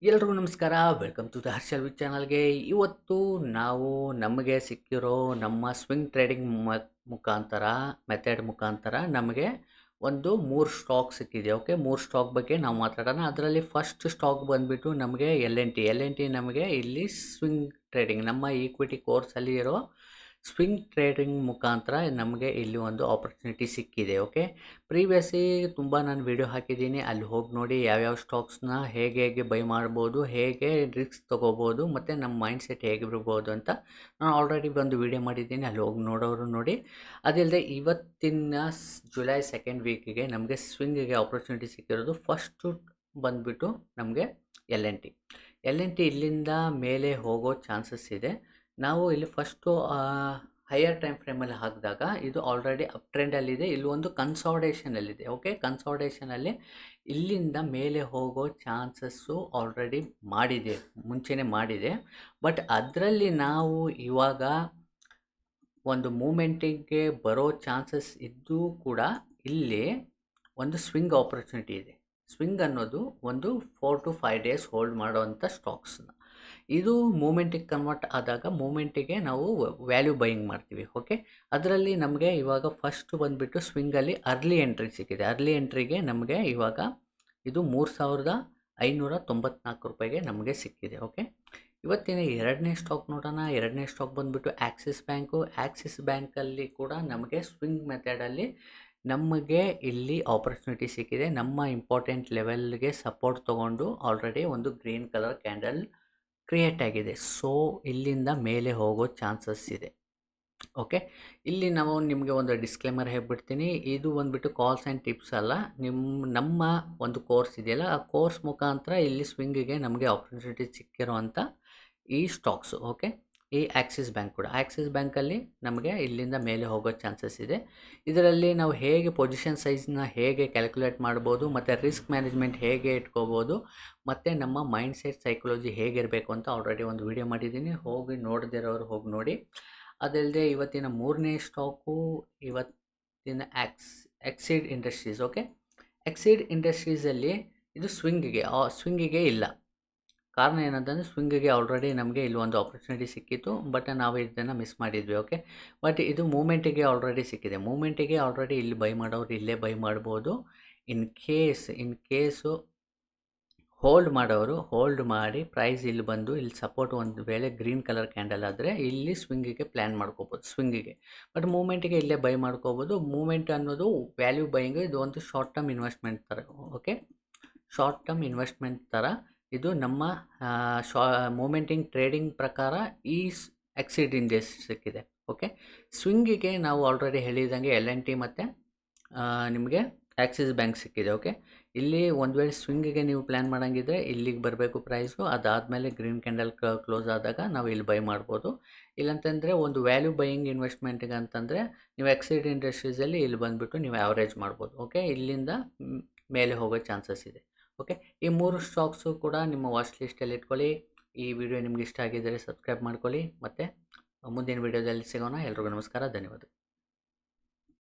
ಎಲ್ರಿಗೂ ನಮಸ್ಕಾರ. Welcome to the Harshal with ಚಾನಲ್ಗೆ. ಇವತ್ತು ನಾವು ನಮಗೆ ಸಿಕ್ಕಿರೋ ನಮ್ಮ ಸ್ವಿಂಗ್ ಟ್ರೇಡಿಂಗ್ ಮುಖಾಂತರ ಮುಖಾಂತರ ನಮಗೆ ಒಂದು 3 ಸ್ಟಾಕ್ ಸಿಕ್ಕಿದೆ. ಓಕೆ, 3 ಸ್ಟಾಕ್ ಬಗ್ಗೆ ನಾವು ಮಾತಾಡೋಣ. ಅದರಲ್ಲಿ ಫಸ್ಟ್ ಸ್ಟಾಕ್ ಬಂದುಬಿಟ್ಟು ನಮಗೆ ಎಲ್ ಎನ್ ಟಿ ನಮಗೆ ಇಲ್ಲಿ ಸ್ವಿಂಗ್ ಟ್ರೇಡಿಂಗ್ ನಮ್ಮ ಈಕ್ವಿಟಿ ಕೋರ್ಸಲ್ಲಿ ಇರೋ ಸ್ವಿಂಗ್ ಟ್ರೇಡಿಂಗ್ ಮುಖಾಂತರ ನಮಗೆ ಇಲ್ಲಿ ಒಂದು ಆಪರ್ಚುನಿಟಿ ಸಿಕ್ಕಿದೆ. ಓಕೆ, ಪ್ರೀವಿಯಸ್ಲಿ ತುಂಬ ನಾನು ವಿಡಿಯೋ ಹಾಕಿದ್ದೀನಿ, ಅಲ್ಲಿ ಹೋಗಿ ನೋಡಿ ಯಾವ್ಯಾವ ಸ್ಟಾಕ್ಸ್ನ ಹೇಗೆ ಬೈ ಮಾಡ್ಬೋದು, ಹೇಗೆ ರಿಸ್ಕ್ ತೊಗೋಬೋದು ಮತ್ತು ನಮ್ಮ ಮೈಂಡ್ ಸೆಟ್ ಹೇಗಿರ್ಬೋದು ಅಂತ ನಾನು ಆಲ್ರೆಡಿ ಒಂದು ವಿಡಿಯೋ ಮಾಡಿದ್ದೀನಿ, ಅಲ್ಲಿ ಹೋಗಿ ನೋಡೋರು ನೋಡಿ. ಅದಿಲ್ಲದೆ ಇವತ್ತಿನ ಜುಲೈ 2nd ವೀಕಿಗೆ ನಮಗೆ ಸ್ವಿಂಗಿಗೆ ಆಪರ್ಚುನಿಟಿ ಸಿಕ್ಕಿರೋದು. ಫಸ್ಟು ಬಂದುಬಿಟ್ಟು ನಮಗೆ ಎಲ್ ಎನ್ ಟಿ ಇಲ್ಲಿಂದ ಮೇಲೆ ಹೋಗೋ ಚಾನ್ಸಸ್ ಇದೆ. ನಾವು ಇಲ್ಲಿ ಫಸ್ಟು ಹೈಯರ್ ಟೈಮ್ ಫ್ರೇಮಲ್ಲಿ ಹಾಕಿದಾಗ ಇದು ಆಲ್ರೆಡಿ ಅಪ್ ಟ್ರೆಂಡಲ್ಲಿದೆ, ಇಲ್ಲಿ ಒಂದು ಕನ್ಸಾಲ್ಟೇಷನಲ್ಲಿದೆ. ಓಕೆ, ಕನ್ಸಾಲ್ಟೇಷನಲ್ಲಿ ಇಲ್ಲಿಂದ ಮೇಲೆ ಹೋಗೋ ಚಾನ್ಸಸ್ಸು ಆಲ್ರೆಡಿ ಮುಂಚೆನೇ ಮಾಡಿದೆ. ಬಟ್ ಅದರಲ್ಲಿ ನಾವು ಇವಾಗ ಒಂದು ಮೂಮೆಂಟಿಗೆ ಬರೋ ಚಾನ್ಸಸ್ ಇದ್ದೂ ಕೂಡ ಇಲ್ಲಿ ಒಂದು ಸ್ವಿಂಗ್ ಆಪರ್ಚುನಿಟಿ ಇದೆ. ಸ್ವಿಂಗ್ ಅನ್ನೋದು ಒಂದು 4 to 5 ಡೇಸ್ ಹೋಲ್ಡ್ ಮಾಡೋವಂಥ ಸ್ಟಾಕ್ಸ್ನ, ಇದು ಮೂಮೆಂಟಿಗೆ ಕನ್ವರ್ಟ್ ಆದಾಗ ಮೂಮೆಂಟಿಗೆ ನಾವು ವ್ಯಾಲ್ಯೂ ಬೈಯಿಂಗ್ ಮಾಡ್ತೀವಿ. ಓಕೆ, ಅದರಲ್ಲಿ ನಮಗೆ ಇವಾಗ ಫಸ್ಟ್ ಬಂದುಬಿಟ್ಟು ಸ್ವಿಂಗಲ್ಲಿ ಅರ್ಲಿ ಎಂಟ್ರಿ ಸಿಕ್ಕಿದೆ. ಅರ್ಲಿ ಎಂಟ್ರಿಗೆ ನಮಗೆ ಇವಾಗ ಇದು 3594 ರೂಪಾಯಿಗೆ ನಮಗೆ ಸಿಕ್ಕಿದೆ. ಓಕೆ, ಇವತ್ತಿನ ಎರಡನೇ ಸ್ಟಾಕ್ ನೋಡೋಣ. ಎರಡನೇ ಸ್ಟಾಕ್ ಬಂದುಬಿಟ್ಟು ಆಕ್ಸಿಸ್ ಬ್ಯಾಂಕಲ್ಲಿ ಕೂಡ ನಮಗೆ ಸ್ವಿಂಗ್ ಮೆಥಡಲ್ಲಿ ನಮಗೆ ಇಲ್ಲಿ ಆಪರ್ಚುನಿಟಿ ಸಿಕ್ಕಿದೆ. ನಮ್ಮ ಇಂಪಾರ್ಟೆಂಟ್ ಲೆವೆಲ್ಗೆ ಸಪೋರ್ಟ್ ತೊಗೊಂಡು ಆಲ್ರೆಡಿ ಒಂದು ಗ್ರೀನ್ ಕಲರ್ ಕ್ಯಾಂಡಲ್ ಕ್ರಿಯೇಟ್ ಆಗಿದೆ. ಸೊ ಇಲ್ಲಿಂದ ಮೇಲೆ ಹೋಗೋ ಚಾನ್ಸಸ್ ಇದೆ. ಓಕೆ, ಇಲ್ಲಿ ನಾವು ನಿಮಗೆ ಒಂದು ಡಿಸ್ಕ್ಲೇಮರ್ ಹೇಳ್ಬಿಡ್ತೀನಿ, ಇದು ಬಂದುಬಿಟ್ಟು ಕಾಲ್ಸ್ ಆ್ಯಂಡ್ ಟಿಪ್ಸ್ ಅಲ್ಲ. ನಮ್ಮ ಒಂದು ಕೋರ್ಸ್ ಇದೆಯಲ್ಲ, ಆ ಕೋರ್ಸ್ ಮುಖಾಂತರ ಇಲ್ಲಿ ಸ್ವಿಂಗಿಗೆ ನಮಗೆ ಆಪರ್ಚುನಿಟಿ ಸಿಕ್ಕಿರೋವಂಥ ಈ ಸ್ಟಾಕ್ಸು. ಓಕೆ, ಈ ಆಕ್ಸಿಸ್ ಬ್ಯಾಂಕಲ್ಲಿ ನಮಗೆ ಇಲ್ಲಿಂದ ಮೇಲೆ ಹೋಗೋ ಚಾನ್ಸಸ್ ಇದೆ. ಇದರಲ್ಲಿ ನಾವು ಹೇಗೆ ಪೊಸಿಷನ್ ಸೈಜ್ನ ಹೇಗೆ ಕ್ಯಾಲ್ಕುಲೇಟ್ ಮಾಡ್ಬೋದು ಮತ್ತು ರಿಸ್ಕ್ ಮ್ಯಾನೇಜ್ಮೆಂಟ್ ಹೇಗೆ ಇಟ್ಕೋಬೋದು ಮತ್ತು ನಮ್ಮ ಮೈಂಡ್ ಸೆಟ್ ಸೈಕಾಲಜಿ ಹೇಗಿರಬೇಕು ಅಂತ ಆಲ್ರೆಡಿ ಒಂದು ವಿಡಿಯೋ ಮಾಡಿದ್ದೀನಿ, ಹೋಗಿ ನೋಡದಿರೋರು ಹೋಗಿ ನೋಡಿ. ಅದಲ್ಲದೆ ಇವತ್ತಿನ ಮೂರನೇ ಸ್ಟಾಕು ಇವತ್ತಿನ ಎಕ್ಸಿಡ್ ಇಂಡಸ್ಟ್ರೀಸ್. ಓಕೆ, ಎಕ್ಸಿಡ್ ಇಂಡಸ್ಟ್ರೀಸಲ್ಲಿ ಇದು ಸ್ವಿಂಗಿಗೆ ಇಲ್ಲ. ಕಾರಣ ಏನಂತಂದರೆ ಸ್ವಿಂಗಿಗೆ ಆಲ್ರೆಡಿ ನಮಗೆ ಇಲ್ಲಿ ಒಂದು ಆಪರ್ಚುನಿಟಿ ಸಿಕ್ಕಿತ್ತು, ಬಟ್ ನಾವು ಇದನ್ನು ಮಿಸ್ ಮಾಡಿದ್ವಿ. ಓಕೆ, ಬಟ್ ಇದು ಮೂಮೆಂಟಿಗೆ ಆಲ್ರೆಡಿ ಸಿಕ್ಕಿದೆ. ಮೂಮೆಂಟಿಗೆ ಆಲ್ರೆಡಿ ಇಲ್ಲಿ ಬೈ ಮಾಡೋರು ಇಲ್ಲೇ ಬೈ ಮಾಡ್ಬೋದು. ಇನ್ ಕೇಸು ಹೋಲ್ಡ್ ಮಾಡೋರು ಹೋಲ್ಡ್ ಮಾಡಿ ಪ್ರೈಸ್ ಇಲ್ಲಿ ಬಂದು ಇಲ್ಲಿ ಸಪೋರ್ಟ್ ಒಂದು ವೇಳೆ ಗ್ರೀನ್ ಕಲರ್ ಕ್ಯಾಂಡಲ್ ಆದರೆ ಇಲ್ಲಿ ಸ್ವಿಂಗಿಗೆ ಪ್ಲ್ಯಾನ್ ಮಾಡ್ಕೋಬೋದು ಸ್ವಿಂಗಿಗೆ. ಬಟ್ ಮೂಮೆಂಟಿಗೆ ಇಲ್ಲೇ ಬೈ ಮಾಡ್ಕೋಬೋದು. ಮೂಮೆಂಟ್ ಅನ್ನೋದು ವ್ಯಾಲ್ಯೂ ಬೈಯಿಂಗ್, ಇದು ಒಂದು ಶಾರ್ಟ್ ಟರ್ಮ್ ಇನ್ವೆಸ್ಟ್ಮೆಂಟ್ ಥರ. ಓಕೆ, ಶಾರ್ಟ್ ಟರ್ಮ್ ಇನ್ವೆಸ್ಟ್ಮೆಂಟ್ ಥರ ಇದು ನಮ್ಮ ಮೂಮೆಂಟಿಂಗ್ ಟ್ರೇಡಿಂಗ್ ಪ್ರಕಾರ ಈ ಎಕ್ಸಿಡ್ ಇಂಡೆಕ್ಸ್ ಸಿಕ್ಕಿದೆ. ಓಕೆ, ಸ್ವಿಂಗಿಗೆ ನಾವು ಆಲ್ರೆಡಿ ಹೇಳಿದಂಗೆ ಎಲ್.ಎನ್.ಟಿ ಮತ್ತು ನಿಮಗೆ ಆಕ್ಸಿಸ್ ಬ್ಯಾಂಕ್ ಸಿಕ್ಕಿದೆ. ಓಕೆ, ಇಲ್ಲಿ ಒಂದು ವೇಳೆ ಸ್ವಿಂಗಿಗೆ ನೀವು ಪ್ಲ್ಯಾನ್ ಮಾಡೋಂಗಿದ್ರೆ ಇಲ್ಲಿಗೆ ಬರಬೇಕು ಪ್ರೈಸು, ಅದಾದಮೇಲೆ ಗ್ರೀನ್ ಕ್ಯಾಂಡಲ್ ಕ್ಲೋಸ್ ಆದಾಗ ನಾವು ಇಲ್ಲಿ ಬೈ ಮಾಡ್ಬೋದು. ಇಲ್ಲಂತಂದರೆ ಒಂದು ವ್ಯಾಲ್ಯೂ ಬೈಯಿಂಗ್ ಇನ್ವೆಸ್ಟ್ಮೆಂಟಿಗೆ ಅಂತಂದರೆ ನೀವು ಎಕ್ಸಿಡ್ ಇಂಡಸ್ಟ್ರೀಸಲ್ಲಿ ಇಲ್ಲಿ ಬಂದುಬಿಟ್ಟು ನೀವು ಆ್ಯಾವ್ರೇಜ್ ಮಾಡ್ಬೋದು. ಓಕೆ, ಇಲ್ಲಿಂದ ಮೇಲೆ ಹೋಗೋ ಚಾನ್ಸಸ್ ಇದೆ. ಓಕೆ, ಈ 3 ಸ್ಟಾಕ್ಸು ಕೂಡ ನಿಮ್ಮ ವಾಚ್ ಲಿಸ್ಟಲ್ಲಿ ಇಟ್ಕೊಳ್ಳಿ. ಈ ವಿಡಿಯೋ ನಿಮ್ಗೆ ಇಷ್ಟ ಆಗಿದ್ದರೆ ಸಬ್ಸ್ಕ್ರೈಬ್ ಮಾಡ್ಕೊಳ್ಳಿ. ಮತ್ತು ಮುಂದಿನ ವಿಡಿಯೋದಲ್ಲಿ ಸಿಗೋಣ. ಎಲ್ರಿಗೂ ನಮಸ್ಕಾರ, ಧನ್ಯವಾದ.